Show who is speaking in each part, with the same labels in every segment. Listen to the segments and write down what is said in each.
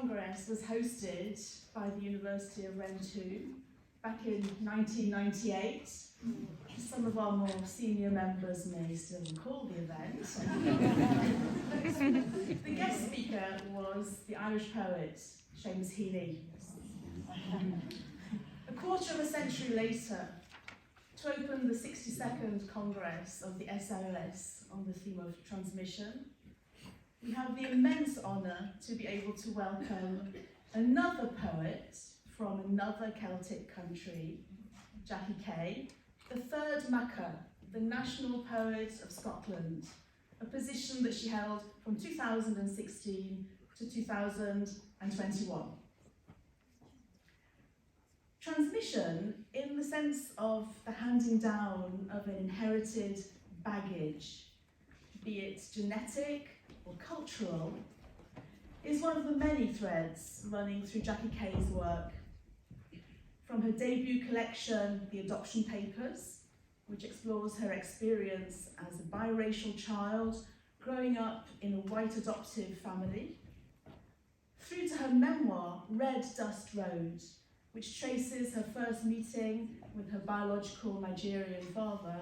Speaker 1: Congress was hosted by the University of Rennes back in 1998. Some of our more senior members may still recall the event. The guest speaker was the Irish poet Seamus Heaney. A quarter of a century later, to open the 62nd Congress of the SAES on the theme of transmission, we have the immense honour to be able to welcome another poet from another Celtic country, Jackie Kay, the third Macca, the national poet of Scotland, a position that she held from 2016 to 2021. Transmission, in the sense of the handing down of an inherited baggage, be it genetic or cultural, is one of the many threads running through Jackie Kay's work. From her debut collection, The Adoption Papers, which explores her experience as a biracial child growing up in a white adoptive family, through to her memoir, Red Dust Road, which traces her first meeting with her biological Nigerian father,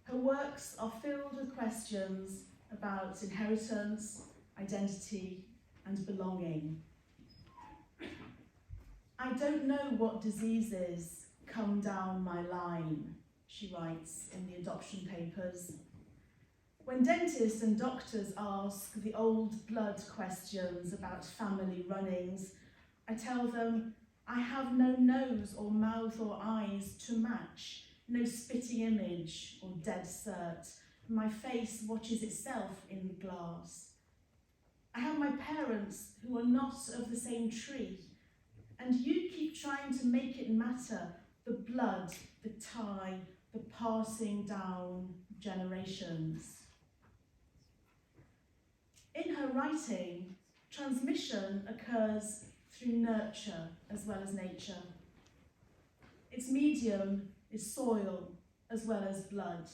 Speaker 1: her works are filled with questions about inheritance, identity, and belonging. I don't know what diseases come down my line, she writes in The Adoption Papers. When dentists and doctors ask the old blood questions about family runnings, I tell them I have no nose or mouth or eyes to match, no spitting image or dead cert. My face watches itself in the glass. I have my parents who are not of the same tree, and you keep trying to make it matter, the blood, the tie, the passing down generations. In her writing, transmission occurs through nurture as well as nature. Its medium is soil as well as blood.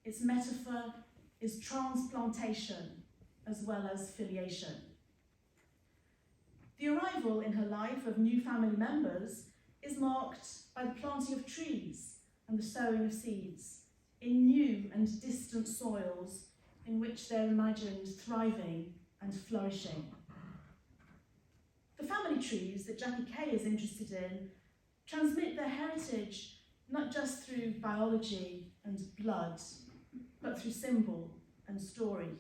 Speaker 1: Its metaphor is transplantation as well as filiation. The arrival in her life of new family members is marked by the planting of trees and the sowing of seeds in new and distant soils in which they're imagined thriving and flourishing. The family trees that Jackie Kay is interested in transmit their heritage not just through biology and blood, but through symbol and story.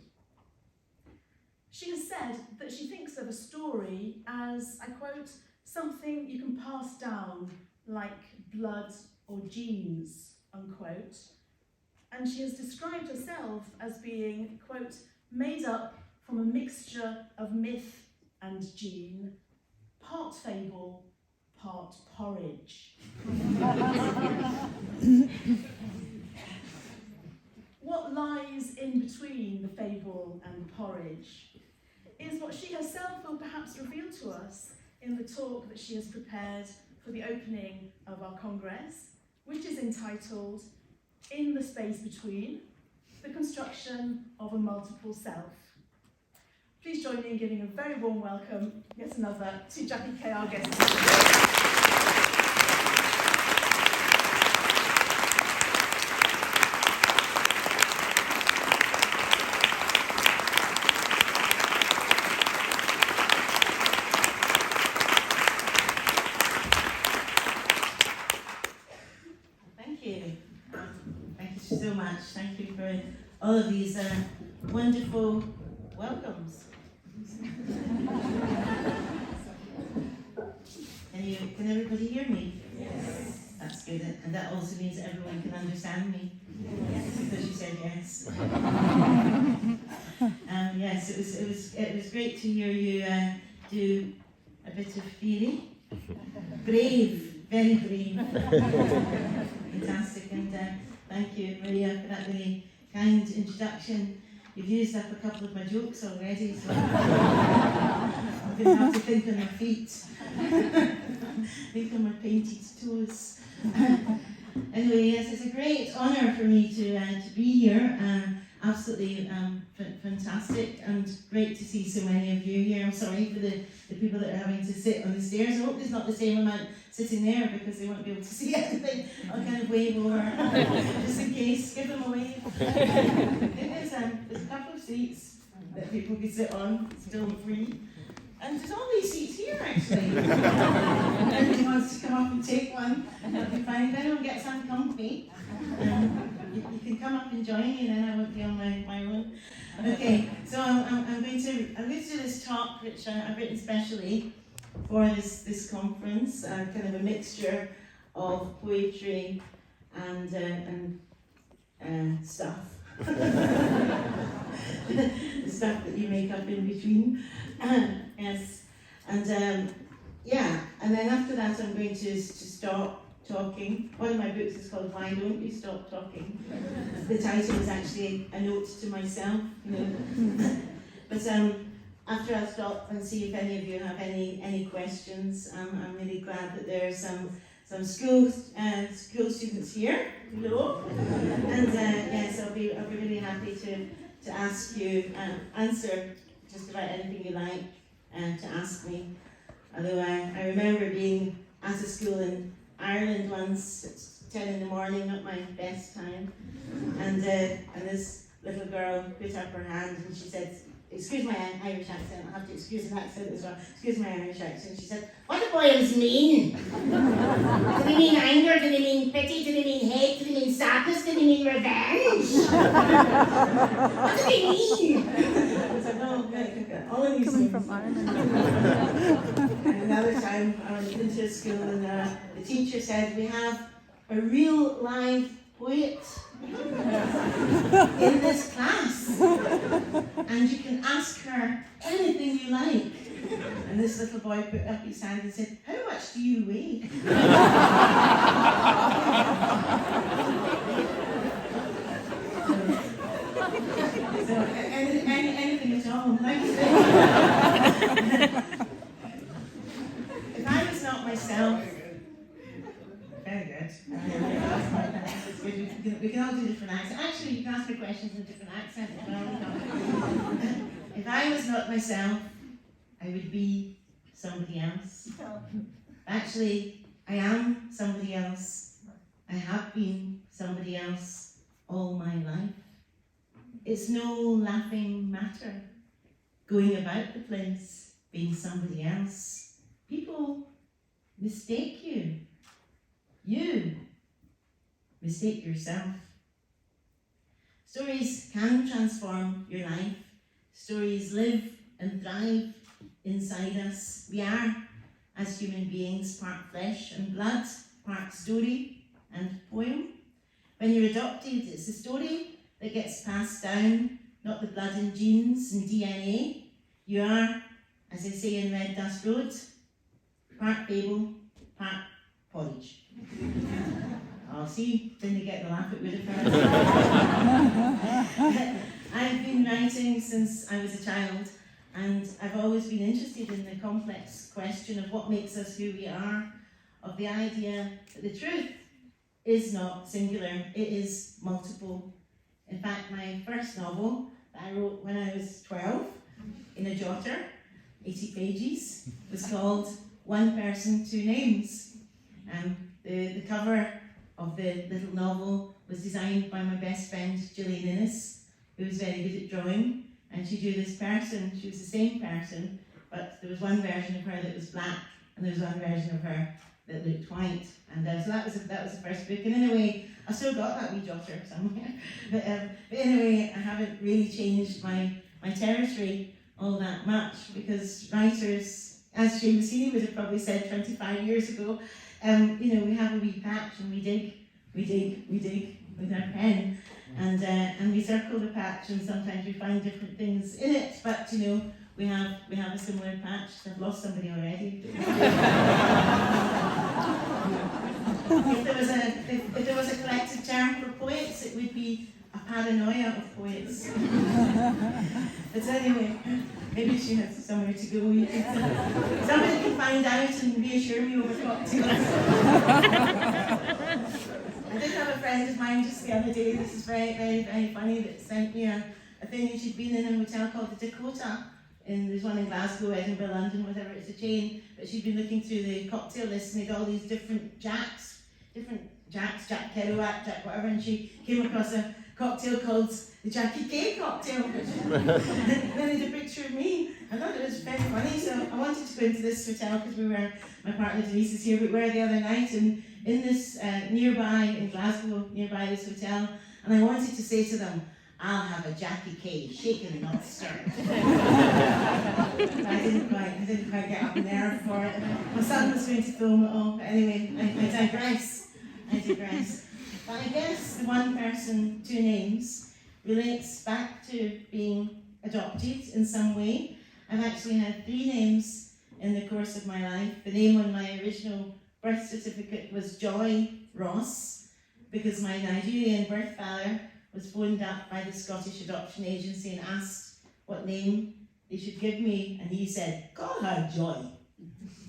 Speaker 1: She has said that she thinks of a story as, I quote, something you can pass down like blood or genes, unquote. And she has described herself as being, quote, made up from a mixture of myth and gene, part fable, part porridge. What lies in between the fable and the porridge is what she herself will perhaps reveal to us in the talk that she has prepared for the opening of our Congress, which is entitled In the Space Between, the Construction of a Multiple Self. Please join me in giving a very warm welcome, yet another, to Jackie Kay, our guest today.
Speaker 2: So much. Thank you for all of these wonderful welcomes. Can everybody hear me? Yes. That's good. And that also means everyone can understand me. Yes. Because you said yes. Yes, it was great to hear you do a bit of theory. Brave, very brave. Fantastic. And thank you, Maria, for that very kind introduction. You've used up a couple of my jokes already, so I'm going to have to think on my feet, think on my painted toes. Anyway, yes, it's a great honour for me to be here absolutely fantastic and great to see so many of you here. I'm sorry for the people that are having to sit on the stairs. I hope there's not the same amount sitting there because they won't be able to see anything. I'll kind of wave over just in case, give them a wave. There's a couple of seats that people can sit on, still free. And there's all these seats here actually. If anyone wants to come up and take one, that'll be fine. If anyone gets uncomfy, you can come up and join me, and then I won't be on my own. Okay, so I'm going to do this talk, which I've written specially for this conference, kind of a mixture of poetry and stuff. The stuff that you make up in between. Yes, and yeah, and then after that I'm going to stop talking. One of my books is called Why Don't You Stop Talking? The title is actually a note to myself, you know. But after I stop and see if any of you have any questions, I'm really glad that there are some school students here. Hello. And yes, I'll be really happy to ask you answer just about anything you like to ask me. Although I remember being at a school in Ireland once at 10 in the morning, not my best time, and this little girl put up her hand and she said, excuse my Irish accent, I have to excuse an accent as well, excuse my Irish accent, she said, what do boils mean? Do they mean anger, do they mean pity, do they mean hate, do they mean sadness, do they mean revenge? What do they mean? I said, no, all of these
Speaker 3: Coming
Speaker 2: things.
Speaker 3: from Ireland.
Speaker 2: And another time I went into a school and the teacher said, we have a real live poet in this class, and you can ask her anything you like. And this little boy put up his hand and said, how much do you weigh? So anything at all. Thank you. If I was not myself, very good. We can all do different accents. Actually, you can ask me questions in different accents as well. If I was not myself, I would be somebody else. Actually, I am somebody else. I have been somebody else all my life. It's no laughing matter going about the place being somebody else. People mistake you. You mistake yourself. Stories can transform your life. Stories live and thrive inside us. We are, as human beings, part flesh and blood, part story and poem. When you're adopted, it's a story that gets passed down, not the blood and genes and DNA. You are, as I say in Red Dust Road, part fable, part porridge. Oh, see, didn't you get the laugh it would have heard? I've been writing since I was a child, and I've always been interested in the complex question of what makes us who we are, of the idea that the truth is not singular, it is multiple. In fact, my first novel that I wrote when I was 12, in a jotter, 80 pages, was called One Person, Two Names. The cover of the little novel was designed by my best friend, Gillian Innes, who was very good at drawing, and she drew this person. She was the same person, but there was one version of her that was black, and there was one version of her that looked white. And so that was the first book. And in a way, I still got that wee jotter somewhere. But anyway, I haven't really changed my territory all that much, because writers, as James Heaney would have probably said 25 years ago, we have a wee patch and we dig with our pen, and we circle the patch, and sometimes we find different things in it, but we have a similar patch. I've lost somebody already. If there was a collective term for poets, it would be a paranoia of poets. But anyway, maybe she has somewhere to go. Somebody can find out and reassure me over cocktails. I did have a friend of mine just the other day, this is very, very, very funny, that sent me a thing that she'd been in a hotel called the Dakota. There's one in Glasgow, Edinburgh, London, whatever, it's a chain. But she'd been looking through the cocktail list and they'd all these different Jacks, Jack Kerouac, Jack whatever, and she came across a cocktail called the Jackie K cocktail. And then they had a picture of me. I thought it was very funny, so I wanted to go into this hotel because my partner Denise is here, we were the other night, and in this nearby, in Glasgow, nearby this hotel, and I wanted to say to them, I'll have a Jackie K, shaken not stirred. I didn't quite get up in there for it. My son was going to film it all, but anyway, I digress. But I guess the one person, two names relates back to being adopted in some way. I've actually had 3 names in the course of my life. The name on my original birth certificate was Joy Ross, because my Nigerian birth father was phoned up by the Scottish Adoption Agency and asked what name they should give me, and he said, call her Joy,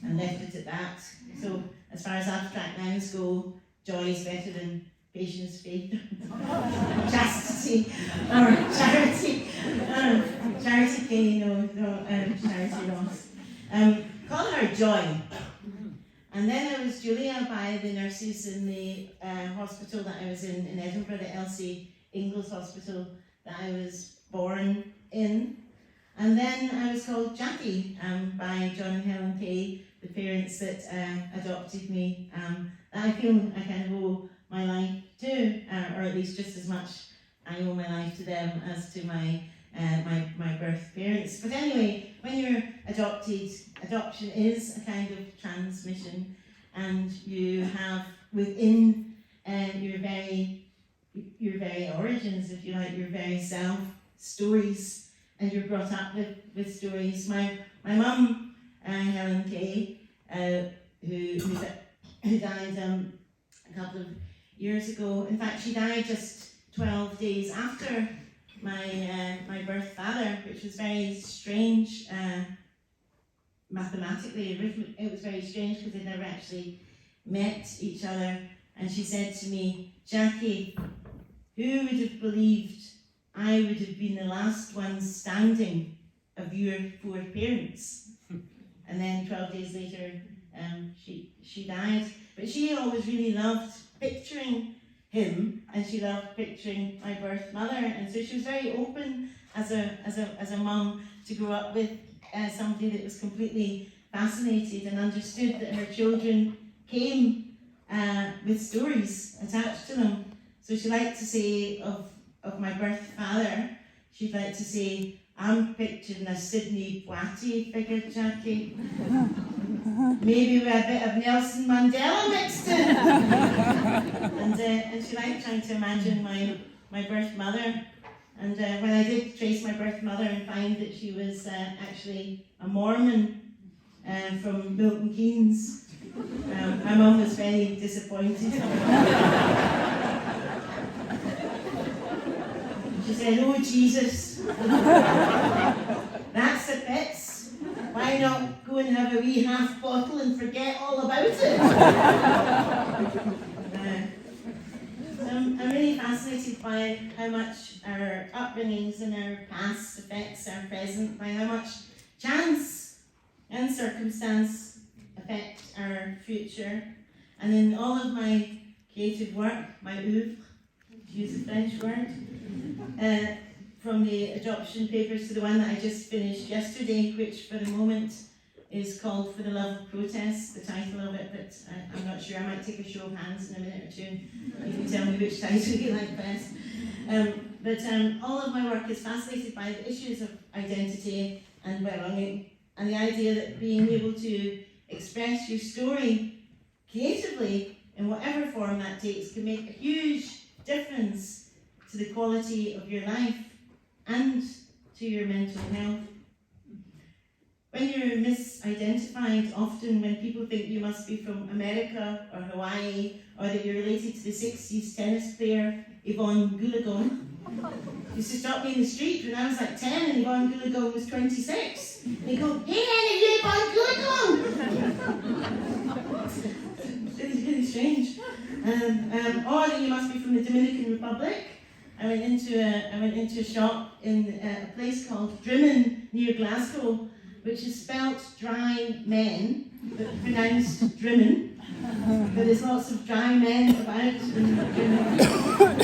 Speaker 2: and left it at that. So as far as abstract nouns go, Joy is better than patience, faith, chastity, or charity. Charity K, no, Charity Ross. Call her Joy. And then I was Julia by the nurses in the hospital that I was in Edinburgh, the Elsie Ingalls Hospital that I was born in. And then I was called Jackie by John and Helen Kay, the parents that adopted me, that I feel I kind of owe my life to, or at least just as much I owe my life to them as to my birth parents. But anyway, when you're adopted, adoption is a kind of transmission, and you have within your very origins, if you like, your very self, stories, and you're brought up with stories. My mum, Helen Kay, who died a couple of years ago. In fact, she died just 12 days after my birth father, which was very strange. Mathematically, it was very strange because they'd never actually met each other. And she said to me, Jackie, who would have believed I would have been the last one standing of your 4 parents? And then 12 days later, she died. But she always really loved picturing him, and she loved picturing my birth mother. And so she was very open as a mum to grow up with somebody that was completely fascinated and understood that her children came with stories attached to them. So she liked to say of my birth father, she'd like to say, I'm picturing a Sidney Poitier figure, Jackie. Maybe with a bit of Nelson Mandela mixed in. And she liked trying to imagine my birth mother. And when I did trace my birth mother and find that she was actually a Mormon from Milton Keynes, my mum was very disappointed. She said, oh Jesus, that's a bits. Why not go and have a wee half bottle and forget all about it? I'm really fascinated by how much our upbringings and our past affects our present, by how much chance and circumstance affect our future. And in all of my creative work, my oeuvre, to use a French word, from the adoption papers to the one that I just finished yesterday, which for the moment is called For the Love of Protest, the title of it, but I'm not sure. I might take a show of hands in a minute or two. You can tell me which title you like best. But all of my work is fascinated by the issues of identity and belonging, and the idea that being able to express your story creatively, in whatever form that takes, can make a huge difference to the quality of your life and to your mental health. When you're misidentified, often when people think you must be from America or Hawaii, or that you're related to the 60s tennis player Yvonne Goolagong, used to stop me in the street when I was like 10 and Yvonne Goolagong was 26. And they go, hey, Annie, you Yvonne Goolagong! It's really, really strange. Or you must be from the Dominican Republic. I went into a shop in a place called Drimmen near Glasgow, which is spelt dry men, but pronounced Drimmen. But there's lots of dry men about in Drimmen.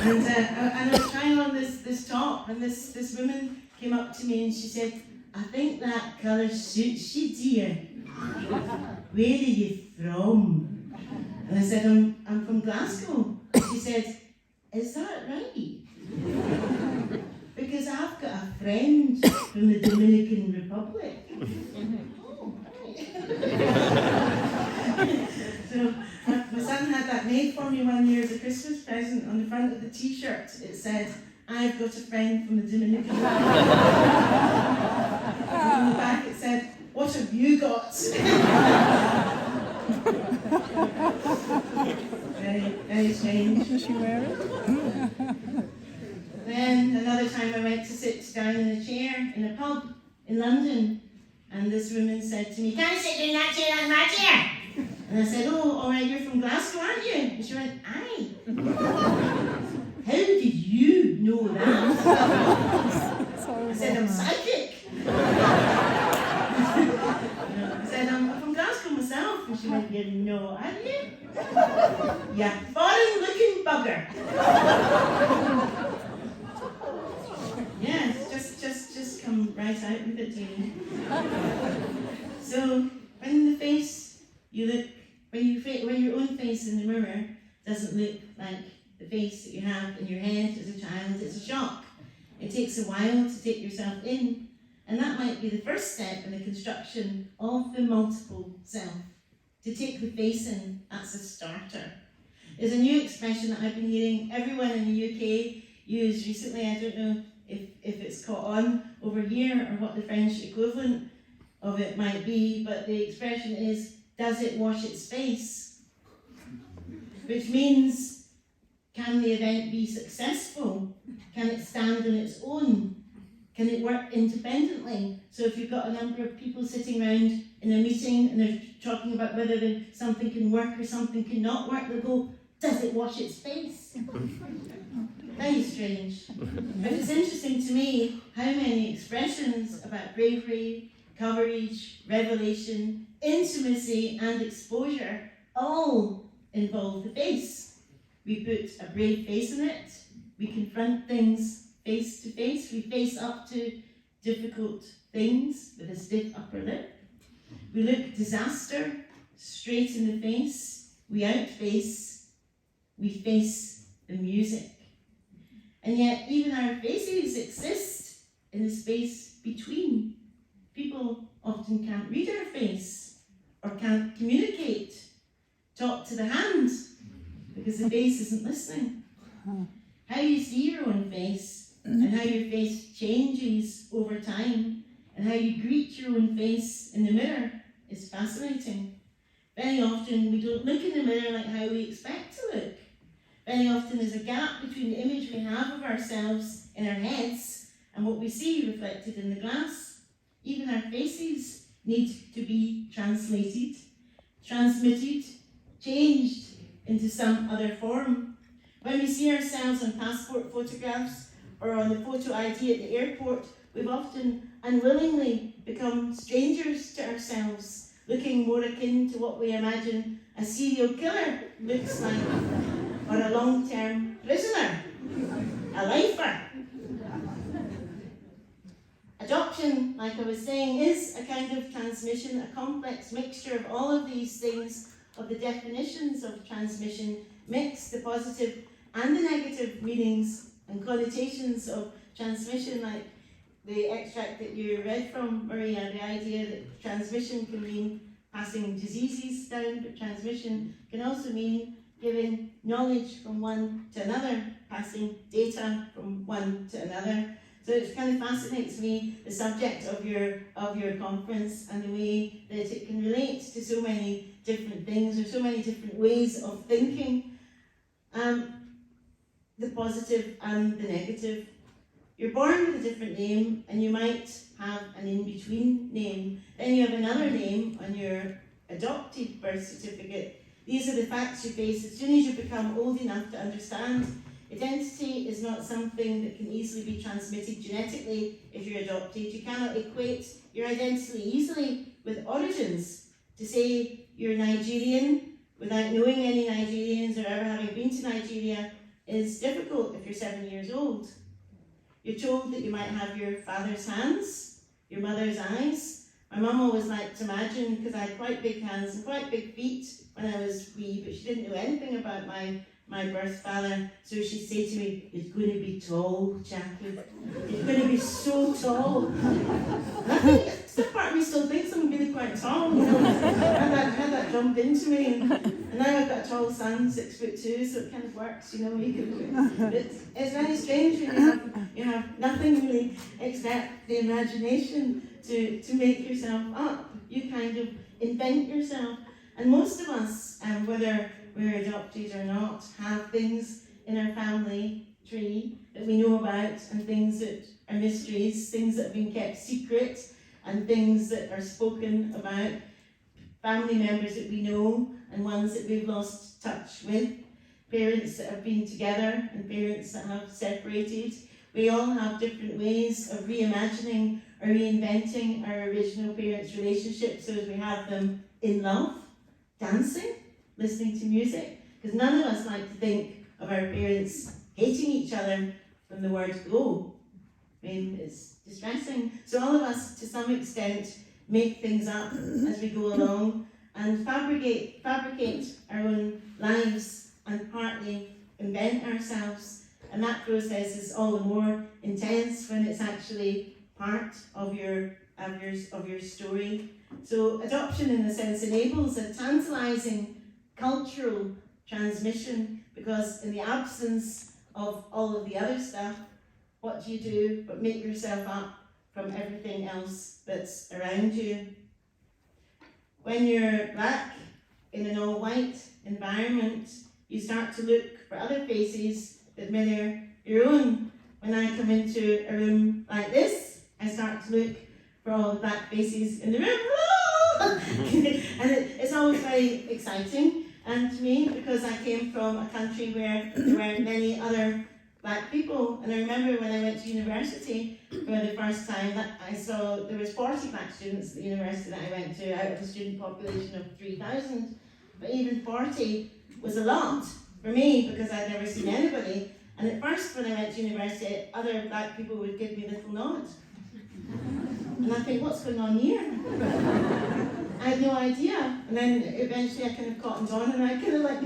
Speaker 2: And I was trying on this top, and this woman came up to me and she said, "I think that colour suits you, dear. Where are you from?" And I said, I'm from Glasgow. She said, "Is that right? Because I've got a friend from the Dominican Republic." Oh, right. So my son had that made for me one year as a Christmas present. On the front of the t-shirt it said, "I've got a friend from the Dominican Republic." And on the back it said, "What have you got?" Very, very strange.
Speaker 3: Does she wear it?
Speaker 2: Then another time I went to sit down in a chair in a pub in London, and this woman said to me, "Can I sit in that chair on my chair?" And I said, "Oh, all right, you're from Glasgow, aren't you?" And she went, "Aye." "How did you know that?" I said, "I'm psychic." I said, "I'm from Glasgow myself." And she went, "You know, are you? You foreign-looking bugger." Yes, just come right out with it, Jamie. So when the face you look, when your own face in the mirror doesn't look like the face that you have in your head as a child, it's a shock. It takes a while to take yourself in, and that might be the first step in the construction of the multiple self. To take the face in, that's a starter. There's a new expression that I've been hearing everyone in the UK use recently. I don't know if it's caught on over here or what the French equivalent of it might be, but the expression is, "Does it wash its face?" Which means, can the event be successful? Can it stand on its own? Can it work independently? So if you've got a number of people sitting around in a meeting and they're talking about whether something can work or something cannot work, they'll go, "Does it wash its face?" Very strange. But it's interesting to me how many expressions about bravery, courage, revelation, intimacy and exposure all involve the face. We put a brave face in it, we confront things face to face, we face up to difficult things with a stiff upper lip. We look disaster straight in the face, we outface, we face the music. And yet even our faces exist in the space between. People often can't read our face or can't communicate, talk to the hand, because the face isn't listening. How you see your own face and how your face changes over time and how you greet your own face in the mirror is fascinating. Very often we don't look in the mirror like how we expect to look. Very often there's a gap between the image we have of ourselves in our heads and what we see reflected in the glass. Even our faces need to be translated, transmitted, changed into some other form. When we see ourselves on passport photographs or on the photo ID at the airport, we've often unwillingly become strangers to ourselves, looking more akin to what we imagine a serial killer looks like, or a long-term prisoner, a lifer. Adoption, like I was saying, is a kind of transmission, a complex mixture of all of these things, of the definitions of transmission, mix the positive and the negative meanings and connotations of transmission, like the extract that you read from, Maria, the idea that transmission can mean passing diseases down, but transmission can also mean giving knowledge from one to another, passing data from one to another. So it kind of fascinates me, the subject of your conference and the way that it can relate to so many different things or so many different ways of thinking. The positive and the negative. You're born with a different name and you might have an in-between name. Then you have another name on your adopted birth certificate These are the facts you face as soon as you become old enough to understand. Identity is not something that can easily be transmitted genetically if you're adopted. You cannot equate your identity easily with origins. To say you're Nigerian without knowing any Nigerians or ever having been to Nigeria is difficult if you're 7 years old. You're told that you might have your father's hands, your mother's eyes. My mum always liked to imagine, because I had quite big hands and quite big feet when I was wee, but she didn't know anything about my birth father, so she'd say to me, "It's going to be tall, Jackie. It's going to be so tall." And I think, some part of me still thinks I'm really quite tall, you know. I had that jump into me, and now I've got a tall son, 6'2", so it kind of works, you know. It's very strange when you have nothing really except the imagination to make yourself up. You kind of invent yourself. And most of us, whether we're adopted or not, have things in our family tree that we know about, and things that are mysteries, things that have been kept secret, and things that are spoken about, family members that we know and ones that we've lost touch with, parents that have been together and parents that have separated. We all have different ways of reimagining or reinventing our original parents' relationships so as we have them in love, dancing, listening to music, because none of us like to think of our parents hating each other from the word go. I mean, it's distressing. So all of us, to some extent, make things up as we go along and fabricate our own lives and partly invent ourselves. And that process is all the more intense when it's actually part of your story. So adoption, in a sense, enables a tantalizing cultural transmission, because in the absence of all of the other stuff, what do you do but make yourself up from everything else that's around you? When you're black in an all-white environment, you start to look for other faces that mirror your own. When I come into a room like this, I start to look for all the black faces in the room. And it's always very exciting, and to me, because I came from a country where there weren't many other black people. And I remember when I went to university for the first time, that I saw there was 40 black students at the university that I went to out of a student population of 3,000. But even 40 was a lot for me, because I'd never seen anybody. And at first, when I went to university, other black people would give me little nods. And I think, what's going on here? I had no idea. And then eventually I kind of cottoned on, and I kind of like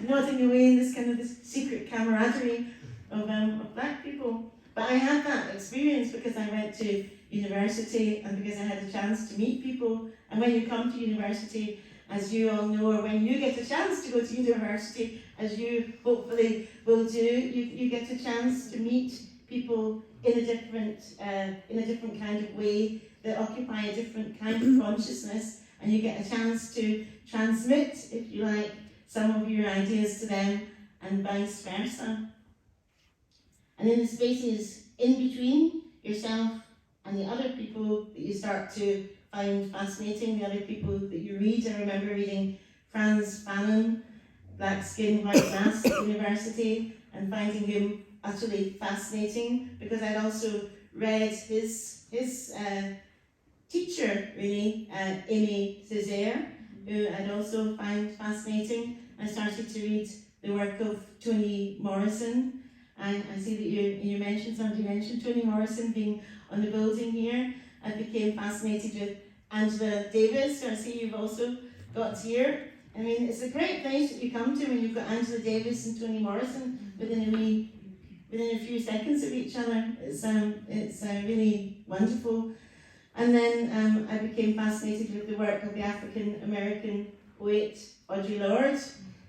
Speaker 2: nodding away in this secret camaraderie of black people. But I had that experience because I went to university and because I had a chance to meet people. And when you come to university, as you all know, or when you get a chance to go to university, as you hopefully will do, you get a chance to meet people in a different kind of way, that occupy a different kind of consciousness, and you get a chance to transmit, if you like, some of your ideas to them, and vice versa. And in the spaces in between yourself and the other people that you start to find fascinating, the other people that you read. I remember reading Franz Fanon, Black Skin, White Mask at university, and finding him utterly fascinating, because I'd also read his teacher, really, Aimé Césaire, who I'd also find fascinating. I started to read the work of Toni Morrison, and I see that somebody mentioned Toni Morrison being on the building here. I became fascinated with Angela Davis, who I see you've also got here. I mean, it's a great place that you come to when you've got Angela Davis and Toni Morrison within a few seconds of each other. It's really wonderful. And then I became fascinated with the work of the African-American poet Audre Lorde,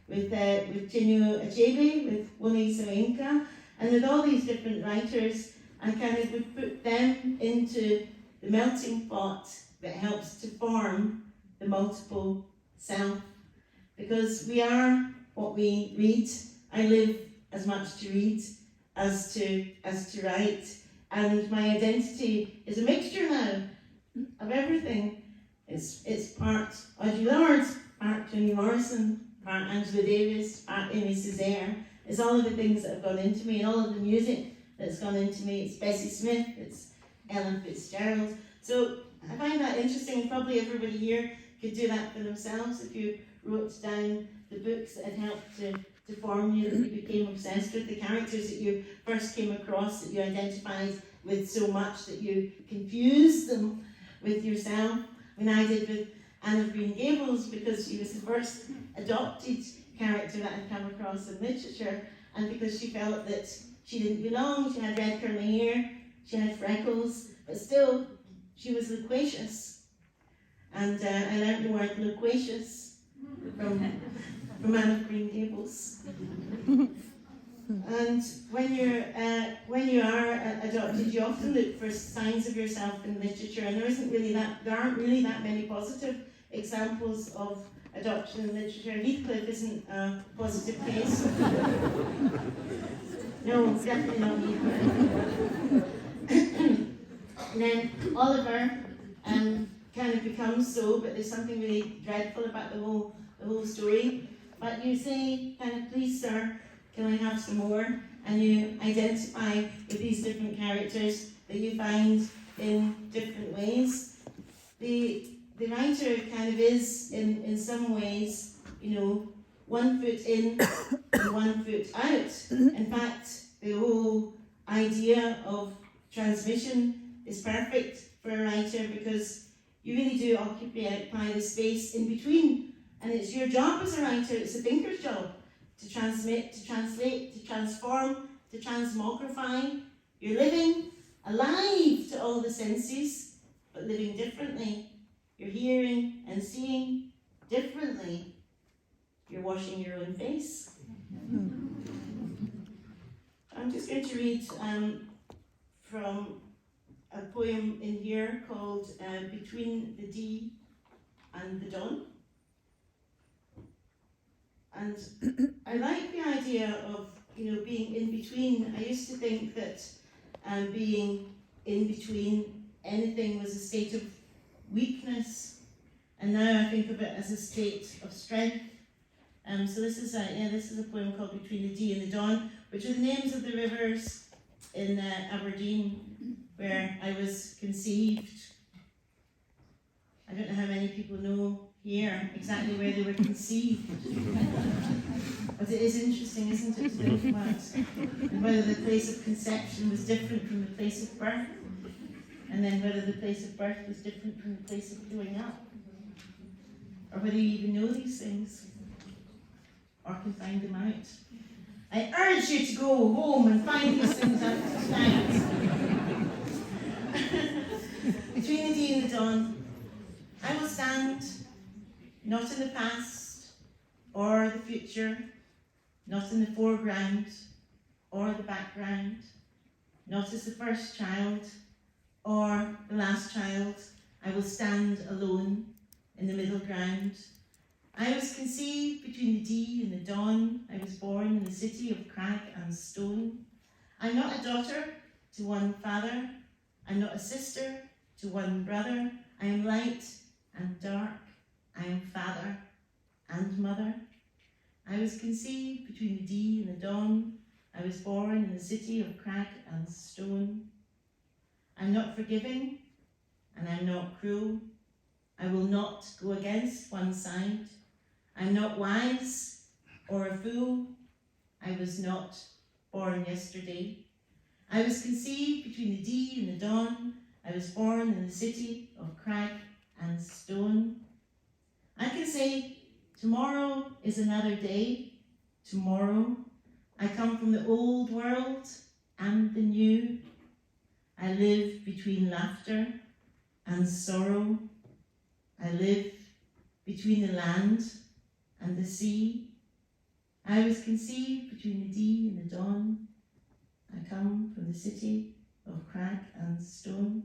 Speaker 2: with Chinua Achebe, with Wole Soyinka, and with all these different writers. I kind of would put them into the melting pot that helps to form the multiple self. Because we are what we read. I live as much to read as to write. And my identity is a mixture now of everything. It's part Audre Lorde, part Toni Morrison, part Angela Davis, part Amy Césaire. It's all of the things that have gone into me, and all of the music that's gone into me. It's Bessie Smith, it's Ellen Fitzgerald. So I find that interesting. Probably everybody here could do that for themselves if you wrote down the books that had helped to form you, that you became obsessed with, the characters that you first came across, that you identified with so much that you confused them with yourself. When I did with Anne of Green Gables, because she was the first adopted character that I'd come across in literature, and because she felt that she didn't belong. She had red curly hair, she had freckles, but still she was loquacious. And I learned the word loquacious from Anne of Green Gables. And when you are adopted, you often look for signs of yourself in literature, and there aren't really that many positive examples of adoption in literature. Heathcliff isn't a positive case. No, definitely not Heathcliff. And then Oliver kind of becomes so, but there's something really dreadful about the whole story. But you say, kind of, please sir, can I have some more? And you identify with these different characters that you find in different ways. The writer kind of is, in some ways, you know, 1 foot in and 1 foot out. In fact, the whole idea of transmission is perfect for a writer, because you really do occupy the space in between. And it's your job as a writer, it's a thinker's job, to transmit, to translate, to transform, to transmogrify. You're living alive to all the senses, but living differently. You're hearing and seeing differently. You're washing your own face. I'm just going to read from a poem in here called Between the D and the Dawn. And I like the idea of, you know, being in between. I used to think that being in between anything was a state of weakness, and now I think of it as a state of strength. So this is a poem called Between the D and the Dawn, which are the names of the rivers in Aberdeen, where I was conceived. I don't know how many people know here exactly where they were conceived, but it is interesting, isn't it, to think about, and whether the place of conception was different from the place of birth, and then whether the place of birth was different from the place of growing up, or whether you even know these things, or can find them out. I urge you to go home and find these things out tonight. Between the D and the dawn, I will stand, not in the past or the future, not in the foreground or the background, not as the first child or the last child. I will stand alone in the middle ground. I was conceived between the D and the dawn. I was born in the city of crag and stone. I'm not a daughter to one father. I'm not a sister to one brother. I am light and dark. I am father and mother. I was conceived between the D and the dawn. I was born in the city of crag and stone. I'm not forgiving, and I'm not cruel. I will not go against one side. I'm not wise or a fool. I was not born yesterday. I was conceived between the D and the dawn. I was born in the city of crag and stone. I can say, tomorrow is another day. Tomorrow, I come from the old world and the new. I live between laughter and sorrow. I live between the land and the sea. I was conceived between the D and the dawn. I come from the city of crag and stone.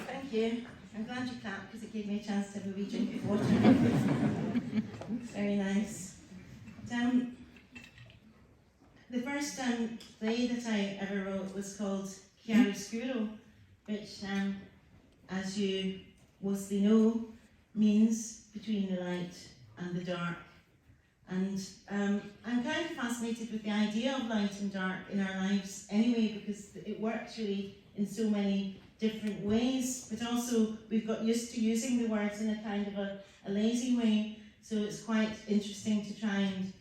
Speaker 2: Thank you. I'm glad you clapped because it gave me a chance to have a wee drink of water. Very nice. first play that I ever wrote was called Chiaroscuro, which, as you mostly know, means between the light and the dark. And I'm kind of fascinated with the idea of light and dark in our lives anyway, because it works really in so many different ways, but also we've got used to using the words in a kind of a lazy way, so it's quite interesting to try and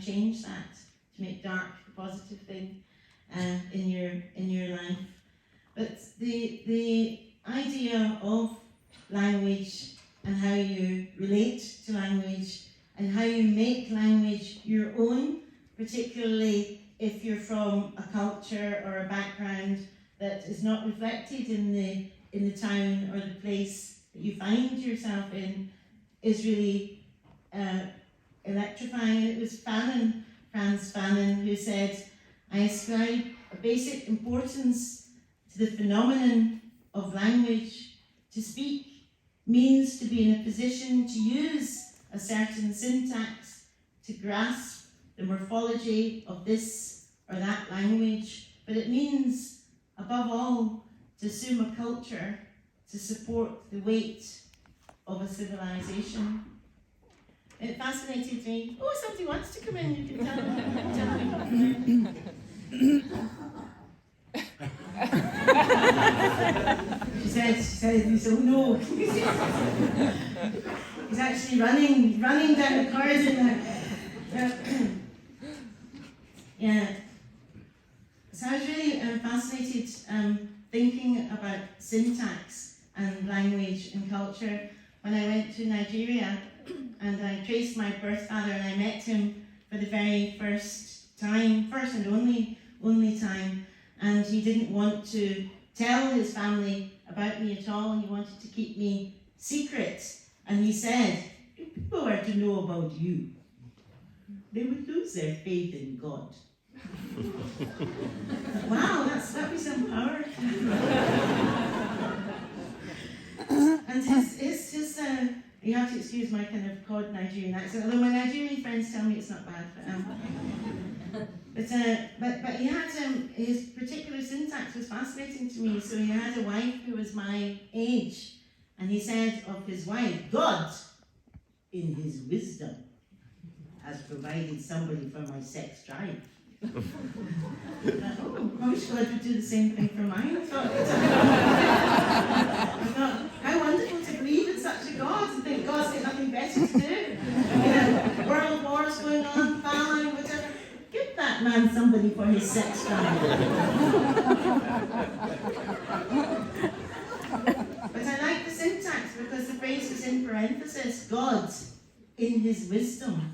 Speaker 2: change that, to make dark the positive thing in your life. But the idea of language and how you relate to language and how you make language your own, particularly if you're from a culture or a background that is not reflected in the town or the place that you find yourself in, is really electrifying. It was Frans Fanon, who said, "I ascribe a basic importance to the phenomenon of language. To speak means to be in a position to use a certain syntax, to grasp the morphology of this or that language, but it means, above all, to assume a culture, to support the weight of a civilization." It fascinated me. Oh, somebody wants to come in, you can tell me. She said, he said, "Oh no." He's actually running down the corridor now. Yeah. So I was really fascinated thinking about syntax and language and culture when I went to Nigeria, and I traced my birth father, and I met him for the very first and only time, and he didn't want to tell his family about me at all, and he wanted to keep me secret. And he said, "If people were to know about you, they would lose their faith in God." Wow, that'd be some power. And his you have to excuse my kind of cod Nigerian accent, although my Nigerian friends tell me it's not bad. But he had his particular syntax was fascinating to me. So he had a wife who was my age, and he said of his wife, "God, in his wisdom, has provided somebody for my sex drive." I wish God would do the same thing for mine. I thought, how wonderful to believe in such a God and think God's got nothing better to do. World wars going on, famine, whatever. Give that man somebody for his sex drive. But I like the syntax because the phrase is in parenthesis. God, in his wisdom,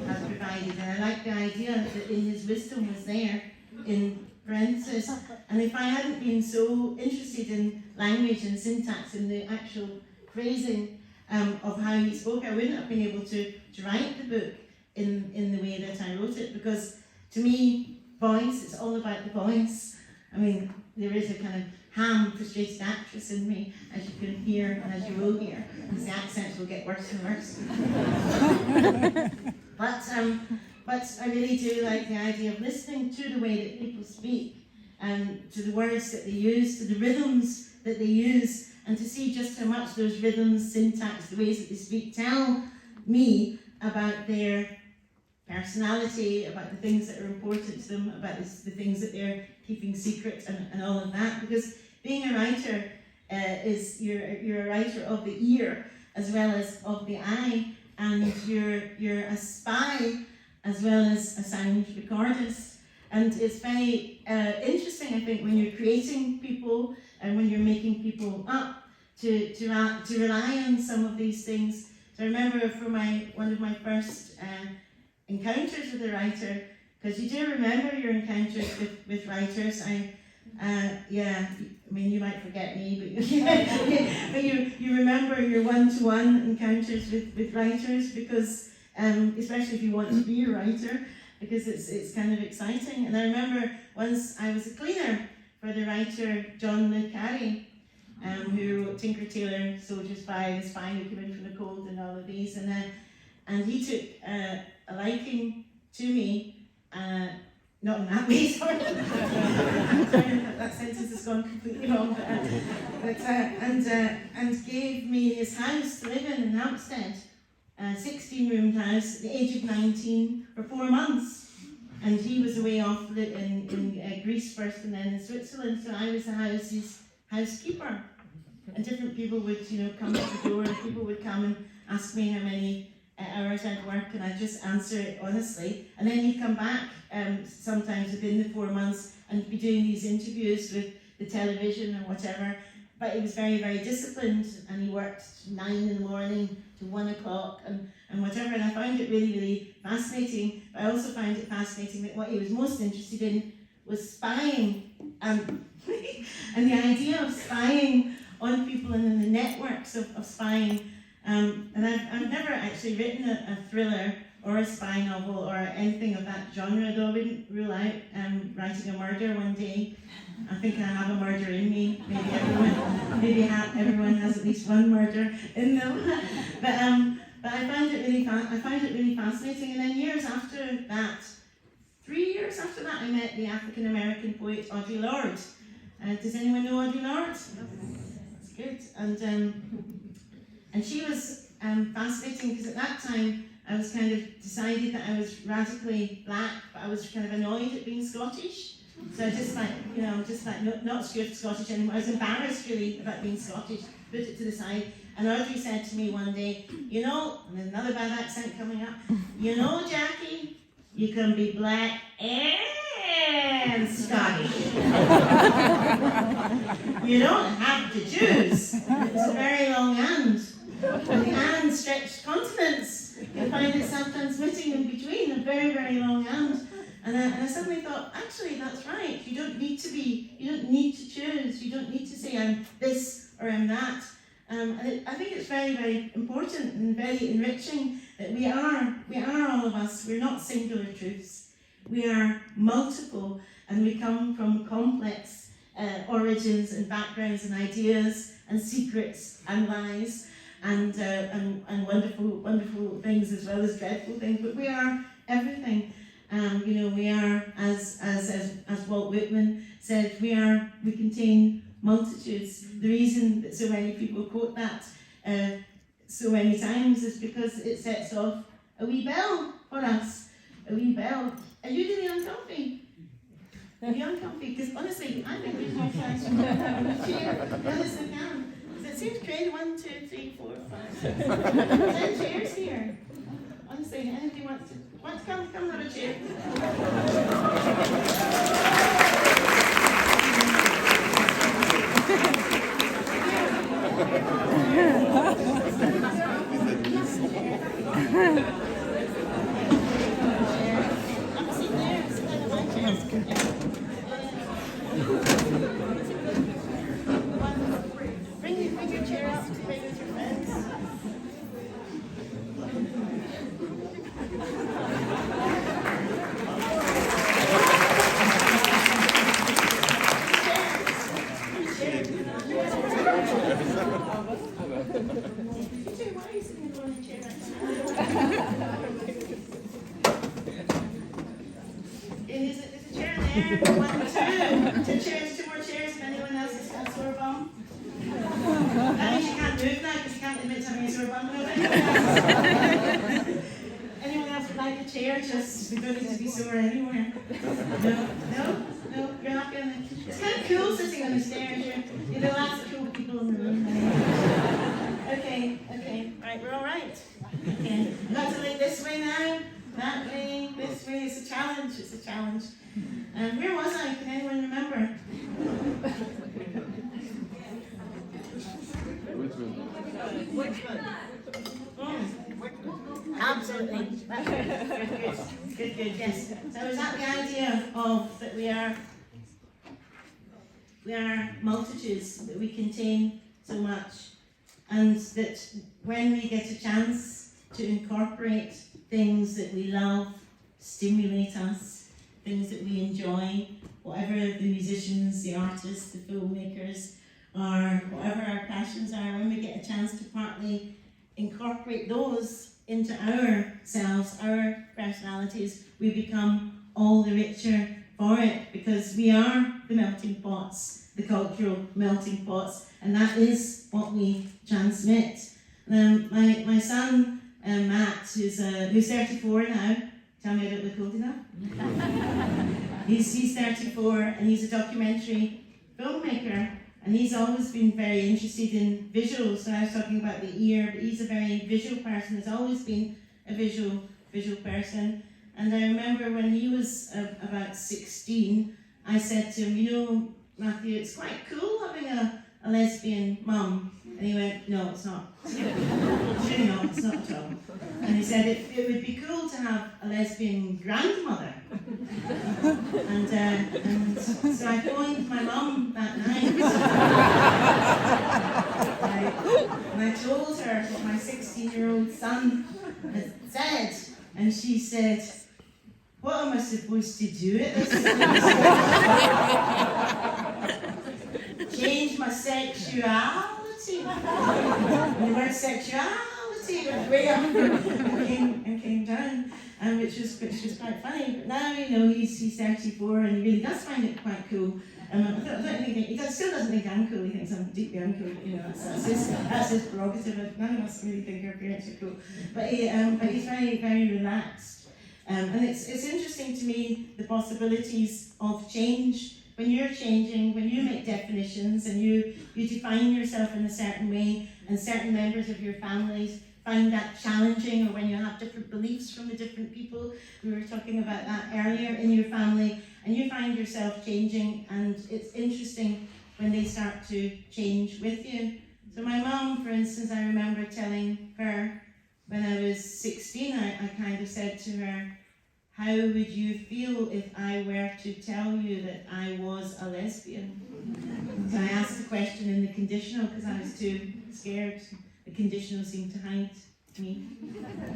Speaker 2: has provided. And I like the idea that in his wisdom was there in parenthesis. And if I hadn't been so interested in language and syntax and the actual phrasing of how he spoke, I wouldn't have been able to write the book in the way that I wrote it, because to me, voice, it's all about the voice. I mean, there is a kind of ham, frustrated actress in me, as you can hear and as you will hear, because the accents will get worse and worse. But I really do like the idea of listening to the way that people speak, and to the words that they use, to the rhythms that they use, and to see just how much those rhythms, syntax, the ways that they speak tell me about their personality, about the things that are important to them, about the things that they're keeping secret, and all of that. Because being a writer is you're a writer of the ear as well as of the eye, and you're a spy as well as a sound recordist. And it's very interesting, I think, when you're creating people and when you're making people up to rely on some of these things. So I remember for one of my first encounters with a writer, because you do remember your encounters with writers. I mean, you might forget me, but you remember your one-to-one encounters with writers, because especially if you want to be a writer, because it's kind of exciting. And I remember once I was a cleaner for the writer John Le Carre, who wrote Tinker Tailor, Soldier Spy, The Spy Who Came In From the Cold, and all of these. And he took a liking to me not in that way, sorry. Sorry, that sentence has gone completely wrong. And gave me his house to live in Hampstead, a 16-roomed house at the age of 19 for 4 months. And he was away off in Greece first and then in Switzerland, so I was the house's housekeeper. And different people would, come to the door, and people would come and ask me how many hours I'd work, and I'd just answer it honestly. And then he'd come back sometimes within the 4 months and be doing these interviews with the television or whatever. But he was very, very disciplined, and he worked 9 in the morning to 1 o'clock and whatever. And I found it really, really fascinating. But I also found it fascinating that what he was most interested in was spying. And the idea of spying on people and in the networks of spying. And I've never actually written a thriller or a spy novel or anything of that genre, though I wouldn't rule out writing a murder one day. I think I have a murder in me. Maybe everyone has at least one murder in them. But I found it really fascinating. And then years after that, 3 years after that, I met the African American poet Audre Lorde. Does anyone know Audre Lorde? That's good. And she was fascinating because at that time I was kind of decided that I was radically black, but I was kind of annoyed at being Scottish. So I just not Scottish anymore. I was embarrassed really about being Scottish, put it to the side. And Audrey said to me one day, and another bad accent coming up, Jackie, you can be black and Scottish. You don't have to choose. It's a very long and. And the and stretched continents. You find itself transmitting in between a very, very long and. And I suddenly thought, actually, that's right. You don't need to choose. You don't need to say I'm this or I'm that. I think it's very, very important and very enriching that we are all of us. We're not singular truths. We are multiple, and we come from complex origins and backgrounds and ideas and secrets and lies and wonderful things as well as dreadful things. But we are everything. We are, as Walt Whitman said, we contain multitudes. The reason that so many people quote that so many times is because it sets off a wee bell for us. A wee bell. Are you really uncomfy? Are you uncomfy? Because honestly, I think we've got guys from the chair. Yes, I can. It seems crazy. 1, 2, 3, 4, 5, 6. 10 chairs here. Honestly, anybody wants to come have a chair. Bring your chair up to play with your friends. Why are you sitting in the chair There's a chair there. 1, 2 chairs, 2 more chairs. If anyone else has got a sore bum. That means you can't move now because you can't admit to having a sore bum. Anyone else would like a chair? Just we don't need to be sore anywhere. No, you're not gonna. It's kind of cool sitting on the stairs. You're the last cool people in the room. Okay. Right, we're all right. Okay. I've got to look this way now. That way, this way. It's a challenge. Where was I? Can anyone remember? Absolutely. Good. Yes. So is that the idea of that we are multitudes, that we contain so much, and that when we get a chance to incorporate things that we love, stimulate us, things that we enjoy, whatever the musicians, the artists, the filmmakers, or whatever our passions are, when we get a chance to partly incorporate those into ourselves, our personalities, we become all the richer for it, because we are the melting pots, the cultural melting pots, and that is what we transmit. My son, Matt, who's 34 now, tell me I don't look old enough? He's 34 and he's a documentary filmmaker, and he's always been very interested in visuals. So I was talking about the ear, but he's a very visual person, has always been a visual person. And I remember when he was about 16, I said to him, you know, Matthew, it's quite cool having a lesbian mum. And he went, no, it's not. Really not, it's not at all. And he said it would be cool to have a lesbian grandmother. And so I phoned my mum that night. And I told her what my 16-year-old son had said. And she said, what am I supposed to do at this point? Change my sexuality? And the word sexuality went way up and came down, which was quite funny. But now, you know, he's 34 and he really does find it quite cool. I don't think he still doesn't think I'm cool. He thinks I'm deeply uncool. You know, that's his prerogative. None of us really think our parents are cool. But he's very, very relaxed. And it's interesting to me, the possibilities of change. When you're changing, when you make definitions and you define yourself in a certain way, and certain members of your families find that challenging, or when you have different beliefs from the different people, we were talking about that earlier in your family, and you find yourself changing, and it's interesting when they start to change with you. So my mum, for instance, I remember telling her when I was 16, I kind of said to her, how would you feel if I were to tell you that I was a lesbian? So I asked the question in the conditional because I was too scared. The conditional seemed to hide me.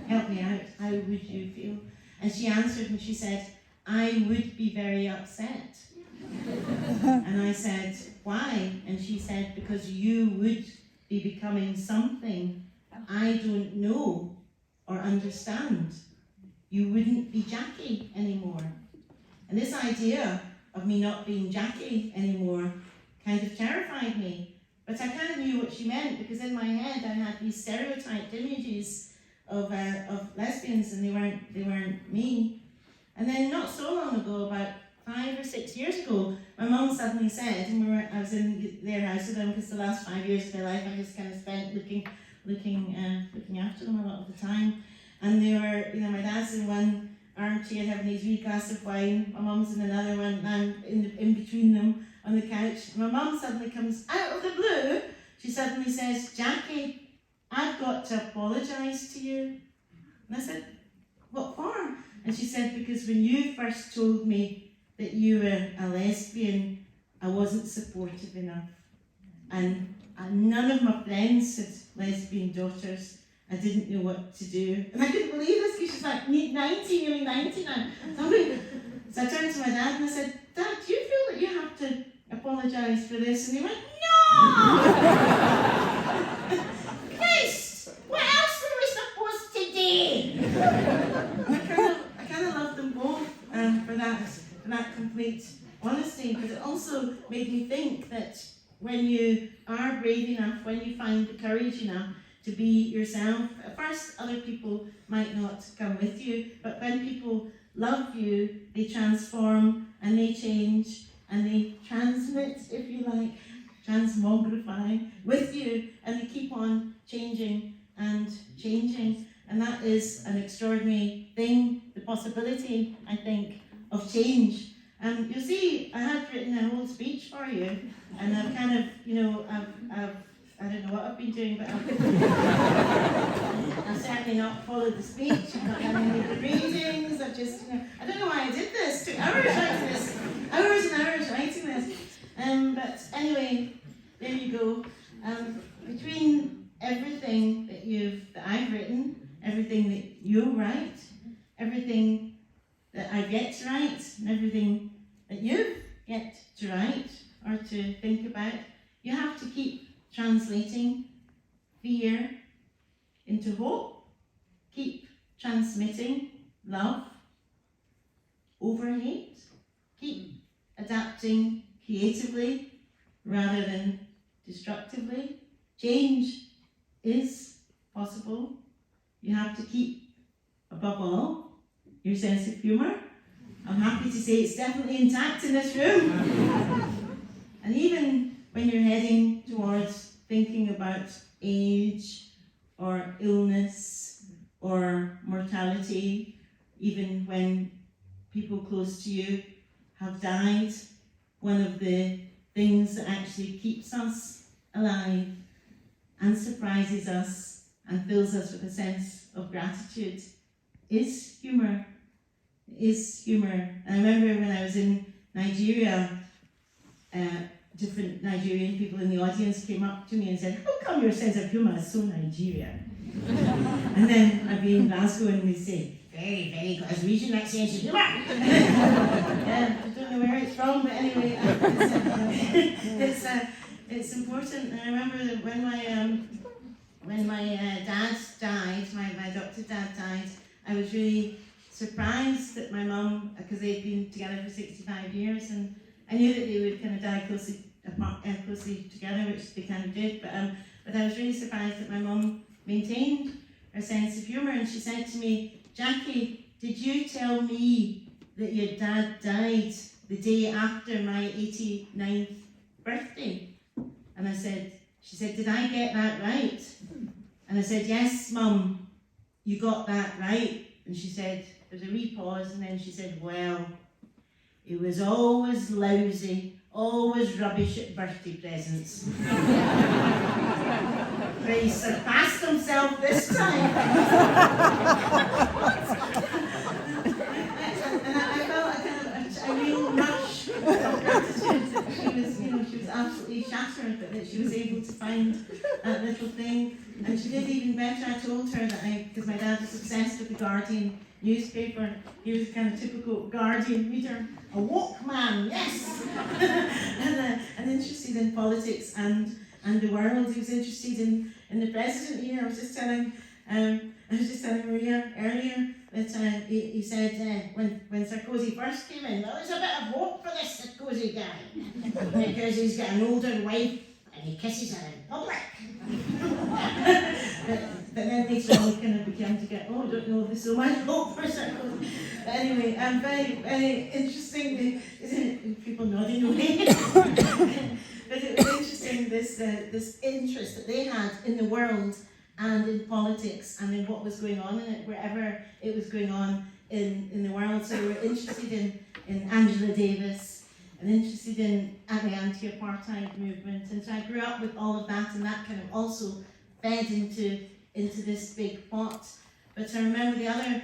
Speaker 2: Help me out, how would you feel? And she answered and she said, I would be very upset. And I said, why? And she said, because you would be becoming something I don't know or understand. You wouldn't be Jackie anymore. And this idea of me not being Jackie anymore kind of terrified me. But I kind of knew what she meant, because in my head I had these stereotyped images of lesbians, and they weren't me. And then not so long ago, about 5 or 6 years ago, my mum suddenly said, and I was in their house with them because the last 5 years of their life I just kind of spent looking after them a lot of the time. And they were, you know, my dad's in one armchair having his wee glass of wine, my mum's in another one, and I'm in between them on the couch. And my mum suddenly comes out of the blue, she suddenly says, Jackie, I've got to apologise to you. And I said, what for? And she said, because when you first told me that you were a lesbian, I wasn't supportive enough. And none of my friends had lesbian daughters. I didn't know what to do. And I couldn't believe this, because she's like 90, nearly 90 now. So I turned to my dad and I said, Dad, do you feel that you have to apologise for this? And he went, no! Christ! What else were we supposed to do? I kind of love them both for that complete honesty, but it also made me think that when you are brave enough, when you find the courage enough to be yourself, at first other people might not come with you, but when people love you, they transform and they change and they transmit, if you like, transmogrify with you, and they keep on changing and changing. And that is an extraordinary thing, the possibility, I think, of change. And you'll see, I had written a whole speech for you, and I've kind of, you know, I don't know what I've been doing, but I've certainly not followed the speech. I've not done any of the readings. I've just, you know, I don't know why I did this. It took hours writing this, hours and hours writing this. But anyway, there you go. Between everything that I've written, everything that you write, everything that I get to write, and everything that you get to write or to think about, you have to keep translating fear into hope, keep transmitting love, overhate. Keep adapting creatively rather than destructively. Change is possible. You have to keep, above all, your sense of humour. I'm happy to say it's definitely intact in this room. And even when you're heading towards thinking about age or illness or mortality, even when people close to you have died, one of the things that actually keeps us alive and surprises us and fills us with a sense of gratitude is humour. Is humour. I remember when I was in Nigeria, different Nigerian people in the audience came up to me and said, "How come your sense of humour is so Nigerian?" And then I'd be in Glasgow and they'd say, "Very, very Glaswegian, that sense of humour." I don't know where it's from, but anyway, it's important. And I remember that when my dad died, my adopted dad died, I was really surprised that my mum, because they'd been together for 65 years, and I knew that they would kind of die closely together, which they kind of did, but I was really surprised that my mum maintained her sense of humour, and she said to me, "Jackie, did you tell me that your dad died the day after my 89th birthday?" And she said, "Did I get that right?" And I said, "Yes, Mum, you got that right." And she said, there's a wee pause, and then she said, "Well, he was always lousy, always rubbish at birthday presents." But he surpassed himself this time. And I felt a real rush of gratitude that she was absolutely shattered, but that she was able to find that little thing. And she did even better. I told her that because my dad was obsessed with the Guardian newspaper. He was a kind of typical Guardian reader, a woke man, yes, and interested in politics and the world. He was interested in the president here. I was just telling Maria earlier that he said when Sarkozy first came in, "Well, there's a bit of hope for this Sarkozy guy because he's got an older wife and he kisses her in public." But then later on we kind of began to get, I don't know if there's so much hope for Sarkozy. But anyway, very, very interesting, isn't it? People nodding away. But it was interesting, this interest that they had in the world and in politics and in what was going on in it, wherever it was going on in the world. So they were interested in Angela Davis and interested in the anti-apartheid movement. And so I grew up with all of that, and that kind of also fed into this big pot. But I remember the other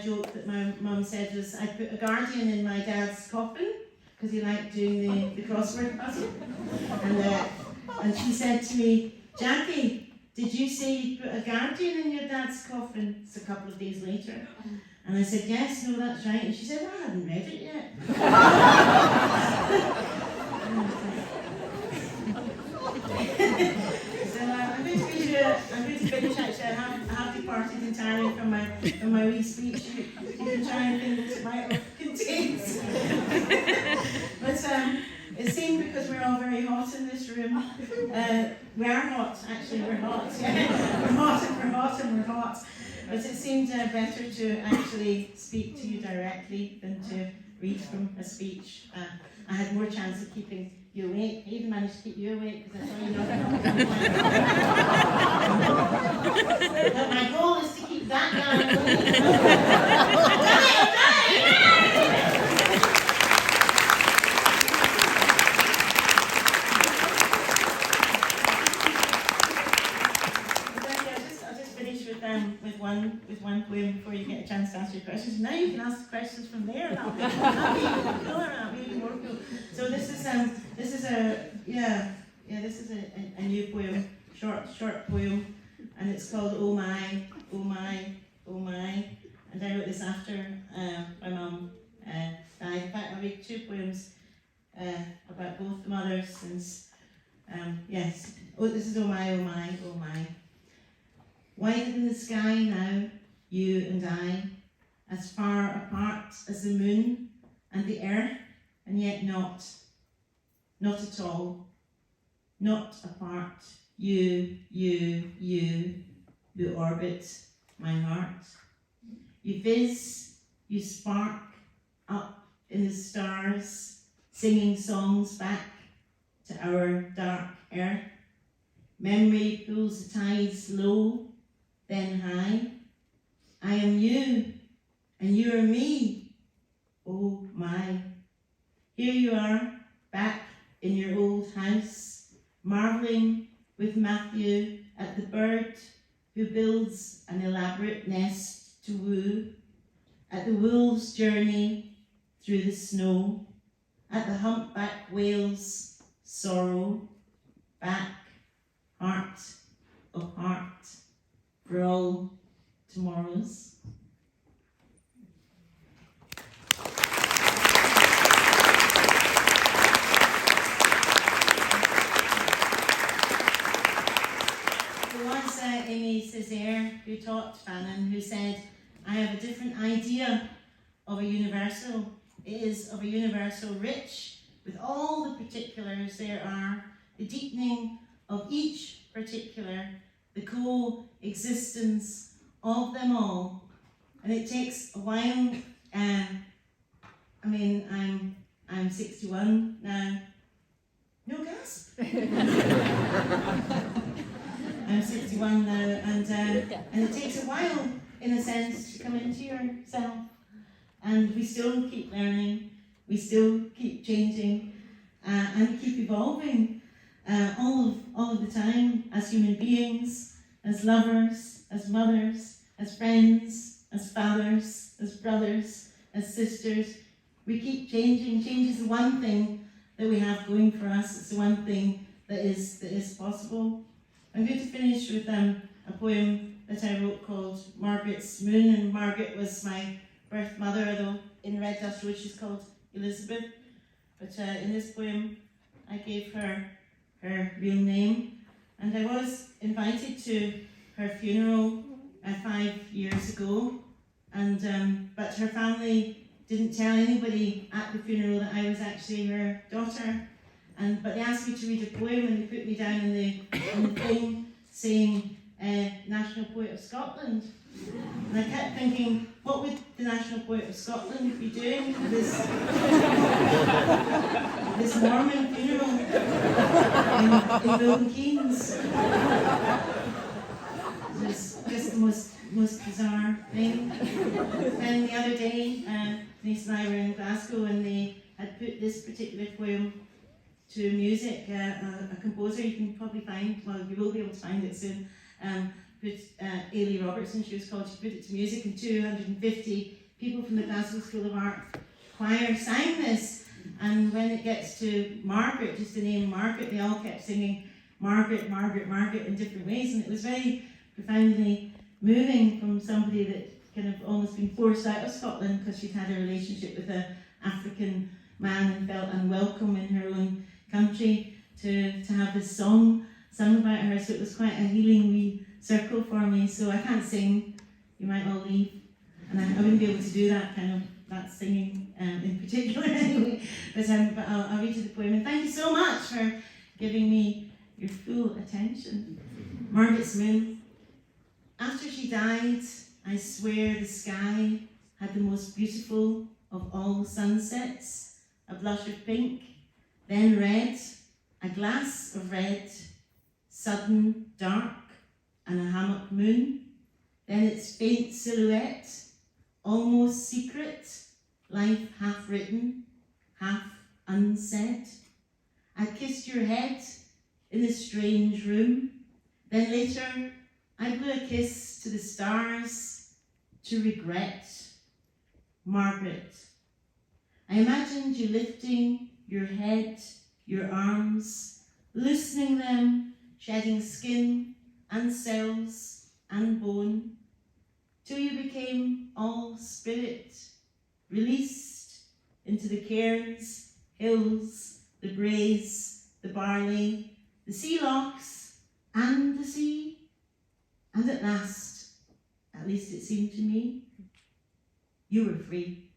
Speaker 2: joke that my mum said was I put a Guardian in my dad's coffin because he liked doing the crossword puzzle. And she said to me, "Jackie, did you say you put a Guardian in your dad's coffin?" It's a couple of days later. And I said, "Yes, no, that's right." And she said, "Well, I hadn't read it yet." So I'm going to finish actually. I have departed entirely from my wee speech. You can try and think what it might have contained. But it seemed because we're all very hot in this room. We are hot, actually, we're hot. Yeah. We're hot and we're hot and we're hot. But it seemed better to actually speak to you directly than to read from a speech. I had more chance of keeping you awake. I even managed to keep you awake because I saw you nodding. But my goal is to keep that guy awake. With one poem before you get a chance to ask your questions. Now you can ask the questions from there. That'll be even cooler. That'll be even more cool. So this is a new poem, short poem, and it's called "Oh My, Oh My, Oh My." And I wrote this after my mum died. In fact, I read two poems about both the mothers since. Yes. Oh, this is "Oh My, Oh My, Oh My." Whiter than the sky now, you and I, as far apart as the moon and the earth, and yet not at all, not apart, you, who orbit my heart. You fizz, you spark up in the stars, singing songs back to our dark earth. Memory pulls the tides low, then high. I am you, and you are me. Oh my. Here you are, back in your old house, marvelling with Matthew at the bird who builds an elaborate nest to woo, at the wolf's journey through the snow, at the humpback whale's sorrow, back, heart of heart, for all tomorrows. There was Amy Césaire who taught Fanon, who said, I have a different idea of a universal. It is of a universal rich with all the particulars there are, the deepening of each particular, the coexistence of them all. And it takes a while. I'm 61 now. No gasp. I'm 61 now, and it takes a while, in a sense, to come into yourself. And we still keep learning, we still keep changing, and keep evolving all of the time, as human beings, as lovers, as mothers, as friends, as fathers, as brothers, as sisters. We keep changing. Change is the one thing that we have going for us. It's the one thing that is possible. I'm going to finish with a poem that I wrote called Margaret's Moon, and Margaret was my birth mother, although in Red Dust Road she's called Elizabeth. But in this poem I gave her her real name, and I was invited to her funeral 5 years ago, and but her family didn't tell anybody at the funeral that I was actually her daughter. But they asked me to read a poem, and they put me down on the thing saying National Poet of Scotland. And I kept thinking, what would the National Poet of Scotland be doing at this Mormon funeral in Milton Keynes? It was just the most bizarre thing. Then the other day, Denise and I were in Glasgow, and they had put this particular poem to music. A composer you can probably find, well, you will be able to find it soon, Ailey Robertson, she was called. She put it to music, and 250 people from the Glasgow School of Art choir sang this. And when it gets to Margaret, just the name Margaret, they all kept singing Margaret, Margaret, Margaret in different ways, and it was very profoundly moving from somebody that kind of almost been forced out of Scotland because she'd had a relationship with an African man and felt unwelcome in her own country, to have this song sung about her. So it was quite a healing wee circle for me. So I can't sing, you might all leave, and I wouldn't be able to do that singing in particular anyway, but I'll read you the poem, and thank you so much for giving me your full attention. Margaret's Moon. After she died, I swear the sky had the most beautiful of all sunsets, a blush of pink, then red, a glass of red, sudden dark, and a hammock moon, then its faint silhouette, almost secret, life half written, half unsaid. I kissed your head in a strange room, then later I blew a kiss to the stars, to regret. Margaret. I imagined you lifting your head, your arms, loosening them, shedding skin and cells and bone, till you became all spirit, released into the cairns, hills, the braes, the barley, the sea lochs, and the sea. And at last, at least it seemed to me, You were free.